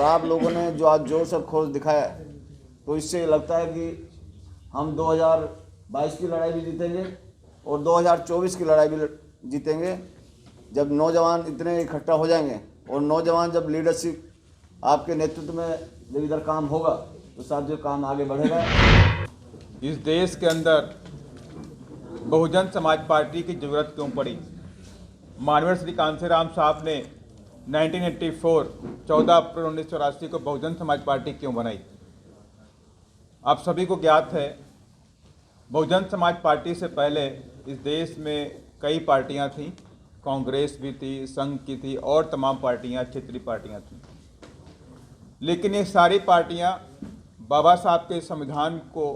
और आप लोगों ने जो आज जोर से खोज दिखाया है, तो इससे लगता है कि हम 2022 की लड़ाई भी जीतेंगे और 2024 की लड़ाई भी जीतेंगे, जब नौजवान इतने इकट्ठा हो जाएंगे और नौजवान जब लीडरशिप आपके नेतृत्व में जब इधर काम होगा तो साथियों काम आगे बढ़ेगा। इस देश के अंदर बहुजन समाज पार्टी की जरूरत क्यों पड़ी? माननीय श्री कांशीराम साहब ने 1984 14 अप्रैल 1984 को बहुजन समाज पार्टी क्यों बनाई? आप सभी को ज्ञात है, बहुजन समाज पार्टी से पहले इस देश में कई पार्टियां थीं। कांग्रेस भी थी, संघ की थी और तमाम पार्टियां, क्षेत्रीय पार्टियां थीं। लेकिन ये सारी पार्टियां बाबा साहब के संविधान को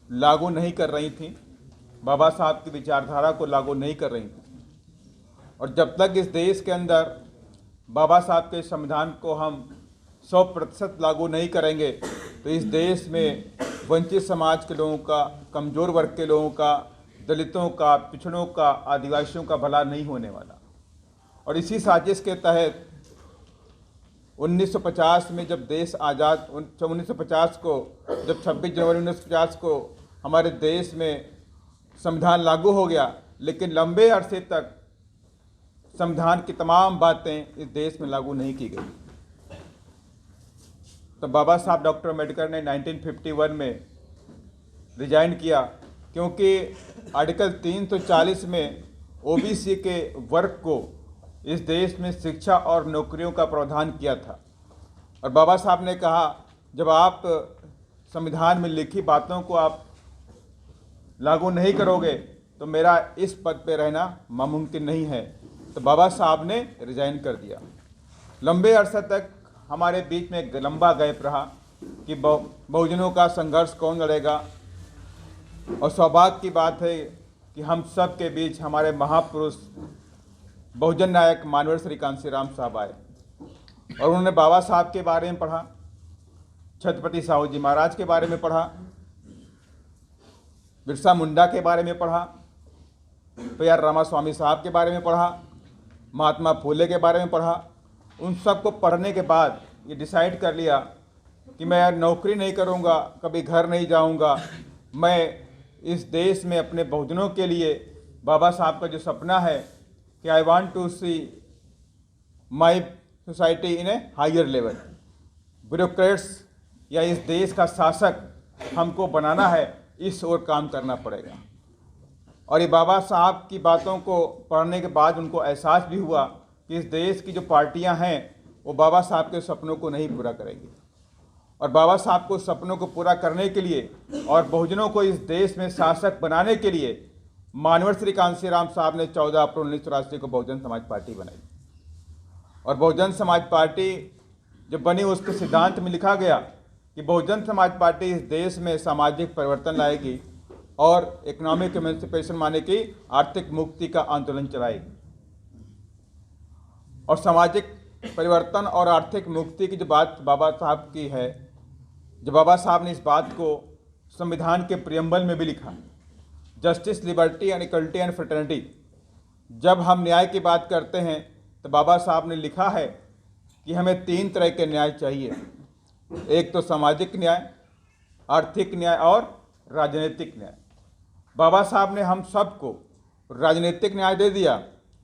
लागू नहीं कर रही थीं, बाबा साहब की विचारधारा को लागू नहीं कर रही थीं। और जब तक इस देश के अंदर बाबा साहब के संविधान को हम 100% लागू नहीं करेंगे तो इस देश में वंचित समाज के लोगों का, कमज़ोर वर्ग के लोगों का, दलितों का, पिछड़ों का, आदिवासियों का भला नहीं होने वाला। और इसी साजिश के तहत 1950 में जब देश आज़ाद 1950 को जब 26 जनवरी 1950 को हमारे देश में संविधान लागू हो गया, लेकिन लंबे अरसे तक संविधान की तमाम बातें इस देश में लागू नहीं की गई। तो बाबा साहब डॉक्टर अम्बेडकर ने 1951 में रिजाइन किया, क्योंकि आर्टिकल 340 में ओबीसी के वर्ग को इस देश में शिक्षा और नौकरियों का प्रावधान किया था। और बाबा साहब ने कहा, जब आप संविधान में लिखी बातों को आप लागू नहीं करोगे तो मेरा इस पद पे रहना नामुमकिन नहीं है। तो बाबा साहब ने रिजाइन कर दिया। लंबे अरसे तक हमारे बीच में एक लंबा गैप रहा कि बहुजनों का संघर्ष कौन लड़ेगा। और सौभाग्य की बात है कि हम सब के बीच हमारे महापुरुष बहुजन नायक माननीय श्री कांशीराम साहब आए और उन्होंने बाबा साहब के बारे में पढ़ा, छत्रपति साहू जी महाराज के बारे में पढ़ा, बिरसा मुंडा के बारे में पढ़ा, पीआर रामास्वामी साहब के बारे में पढ़ा, महात्मा फूले के बारे में पढ़ा। उन सब को पढ़ने के बाद ये डिसाइड कर लिया कि मैं नौकरी नहीं करूँगा, कभी घर नहीं जाऊँगा। मैं इस देश में अपने बहुजनों के लिए बाबा साहब का जो सपना है कि I want to see my society in a higher level, bureaucrats या इस देश का शासक हमको बनाना है, इस ओर काम करना पड़ेगा। और ये बाबा साहब की बातों को पढ़ने के बाद उनको एहसास भी हुआ कि इस देश की जो पार्टियां हैं वो बाबा साहब के सपनों को नहीं पूरा करेंगी। और बाबा साहब को सपनों को पूरा करने के लिए और बहुजनों को इस देश में शासक बनाने के लिए माननीय श्री कांशीराम साहब ने 14 अप्रैल 1984 को बहुजन समाज पार्टी बनाई। और बहुजन समाज पार्टी जब बनी उसके सिद्धांत में लिखा गया कि बहुजन समाज पार्टी इस देश में सामाजिक परिवर्तन लाएगी और इकोनॉमिक एमेंसिपेशन माने कि आर्थिक मुक्ति का आंदोलन चलाएगी। और सामाजिक परिवर्तन और आर्थिक मुक्ति की जो बात बाबा साहब की है, जो बाबा साहब ने इस बात को संविधान के प्रियम्बल में भी लिखा, justice, liberty and equality and fraternity. जब हम न्याय की बात करते हैं तो बाबा साहब ने लिखा है कि हमें 3 तरह के न्याय चाहिए। एक तो सामाजिक न्याय, आर्थिक न्याय और राजनीतिक न्याय। बाबा साहब ने हम सबको राजनीतिक न्याय दे दिया।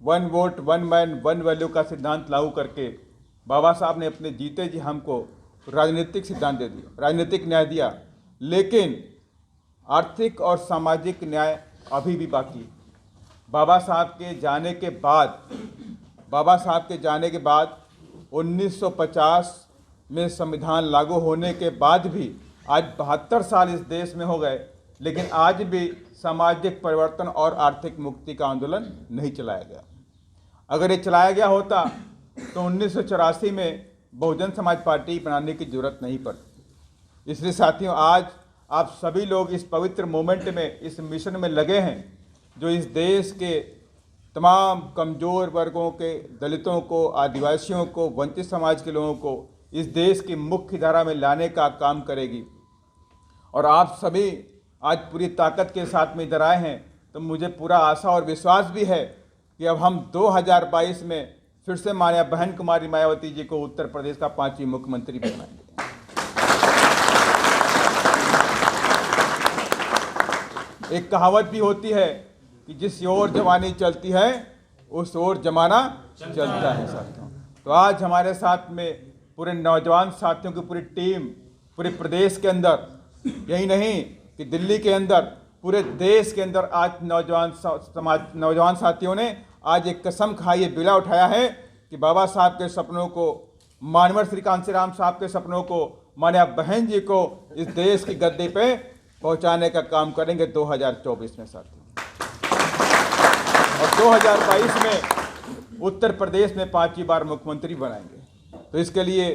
1 वोट 1 मैन 1 वैल्यू का सिद्धांत लागू करके बाबा साहब ने अपने जीते जी हमको राजनीतिक सिद्धांत दे दिया, राजनीतिक न्याय दिया। लेकिन आर्थिक और सामाजिक न्याय अभी भी बाकी। बाबा साहब के जाने के बाद 1950 में संविधान लागू होने के बाद भी आज 72 साल इस देश में हो गए, लेकिन आज भी सामाजिक परिवर्तन और आर्थिक मुक्ति का आंदोलन नहीं चलाया गया। अगर ये चलाया गया होता तो 1984 में बहुजन समाज पार्टी बनाने की जरूरत नहीं पड़ती। इसलिए साथियों, आज आप सभी लोग इस पवित्र मोमेंट में, इस मिशन में लगे हैं, जो इस देश के तमाम कमज़ोर वर्गों के, दलितों को, आदिवासियों को, वंचित समाज के लोगों को इस देश की मुख्य धारा में लाने का काम करेगी। और आप सभी आज पूरी ताकत के साथ में इधर आए हैं, तो मुझे पूरा आशा और विश्वास भी है कि अब हम 2022 में फिर से माननीय बहन कुमारी मायावती जी को उत्तर प्रदेश का 5वीं मुख्यमंत्री बनाएंगे। एक कहावत भी होती है कि जिस ओर जवानी चलती है उस ओर जमाना चलता है साथियों। तो आज हमारे साथ में पूरे नौजवान साथियों की पूरी टीम पूरे प्रदेश के अंदर, यही नहीं कि दिल्ली के अंदर, पूरे देश के अंदर आज नौजवान साथियों ने आज एक कसम खाई, बिला उठाया है कि बाबा साहब के सपनों को, मानवर श्री कांसीराम साहब के सपनों को, माननीय बहन जी को इस देश की गद्दी पे पहुंचाने का काम करेंगे 2024 में साथियों। और 2022 में उत्तर प्रदेश में 5वीं बार मुख्यमंत्री बनाएंगे। तो इसके लिए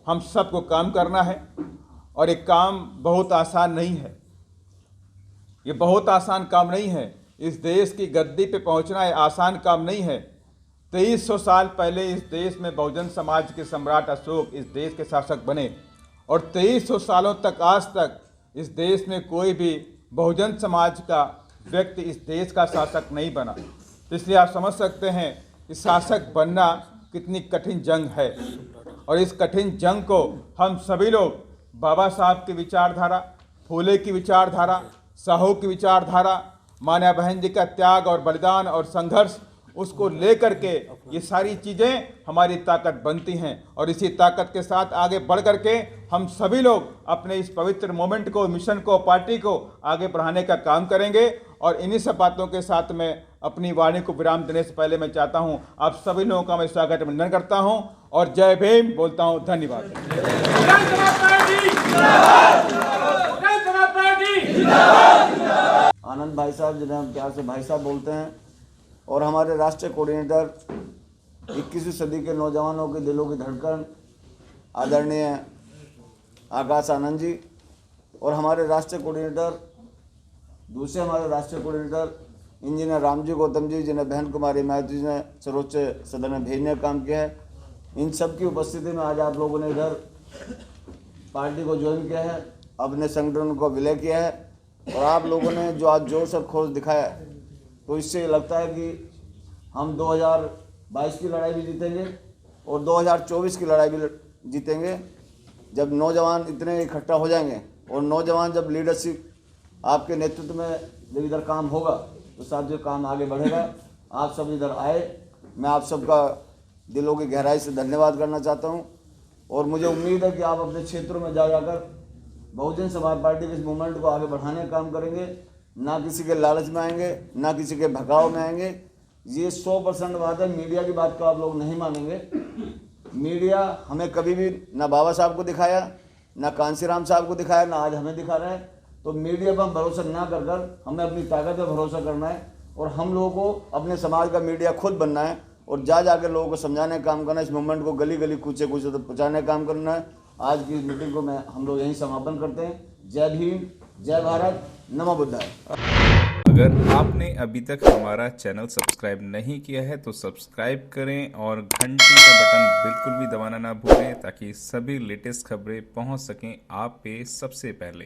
हम सबको काम करना है और एक काम बहुत आसान नहीं है, ये बहुत आसान काम नहीं है। इस देश की गद्दी पे पहुंचना ये आसान काम नहीं है। 2300 साल पहले इस देश में बहुजन समाज के सम्राट अशोक इस देश के शासक बने और 2300 सालों तक आज तक इस देश में कोई भी बहुजन समाज का व्यक्ति इस देश का शासक नहीं बना। तो इसलिए आप समझ सकते हैं कि शासक बनना कितनी कठिन जंग है और इस कठिन जंग को हम सभी लोग बाबा साहब की विचारधारा, फूले की विचारधारा, साहू की विचारधारा, माननीय बहन जी का त्याग और बलिदान और संघर्ष, उसको लेकर के ये सारी चीज़ें हमारी ताकत बनती हैं और इसी ताकत के साथ आगे बढ़ कर के हम सभी लोग अपने इस पवित्र मोमेंट को, मिशन को, पार्टी को आगे बढ़ाने का काम करेंगे। और इन्हीं सब बातों के साथ मैं अपनी वाणी को विराम देने से पहले मैं चाहता हूं आप सभी लोगों का मैं स्वागत अभिनंदन करता हूं और जय भीम बोलता हूं। धन्यवाद। आनंद भाई साहब, जिन्हें हम प्यार से भाई साहब बोलते हैं, और हमारे राष्ट्रीय कोऑर्डिनेटर 21वीं सदी के नौजवानों के दिलों की धड़कन आदरणीय आकाश आनंद जी, और हमारे राष्ट्रीय कोऑर्डिनेटर, दूसरे हमारे राष्ट्रीय कोऑर्डिनेटर इंजीनियर रामजी गौतम जी, जिन्हें बहन कुमारी मायावती जी ने सर्वोच्च सदन में भेजने का काम किया है। इन सब की उपस्थिति में आज आप लोगों ने इधर पार्टी को ज्वाइन किया है, अपने संगठन को विलय किया है और आप लोगों ने जो आज जोर से खोज दिखाया है, तो इससे ये लगता है कि हम 2022 की लड़ाई भी जीतेंगे और 2024 की लड़ाई भी जीतेंगे, जब नौजवान इतने इकट्ठा हो जाएंगे। और नौजवान जब लीडरशिप आपके नेतृत्व में जब इधर काम होगा तो साथियों काम आगे बढ़ेगा। आप सब इधर आए, मैं आप सबका दिलों की गहराई से धन्यवाद करना चाहता हूं और मुझे उम्मीद है कि आप अपने क्षेत्रों में जाकर बहुजन समाज पार्टी के इस मूवमेंट को आगे बढ़ाने का काम करेंगे, ना किसी के लालच में आएंगे, ना किसी के भगाव में आएंगे। ये 100% बात है, मीडिया की बात को आप लोग नहीं मानेंगे। मीडिया हमें कभी भी ना बाबा साहब को दिखाया, ना कांसीराम साहब को दिखाया, ना आज हमें दिखा रहा है। तो मीडिया पर हम भरोसा ना कर हमें अपनी ताकत पर भरोसा करना है और हम लोगों को अपने समाज का मीडिया खुद बनना है और जाकर लोगों को समझाने का काम करना है, इस मूवमेंट को गली गली कूचे कूचे तक पहुँचाने का काम करना है। आज की इस मीटिंग को हम लोग यहीं समापन करते हैं। जय भीम, जय भारत, नमो बुद्धाय। अगर आपने अभी तक हमारा चैनल सब्सक्राइब नहीं किया है तो सब्सक्राइब करें और घंटी का बटन बिल्कुल भी दबाना ना भूलें ताकि सभी लेटेस्ट खबरें पहुंच सकें आप पे सबसे पहले।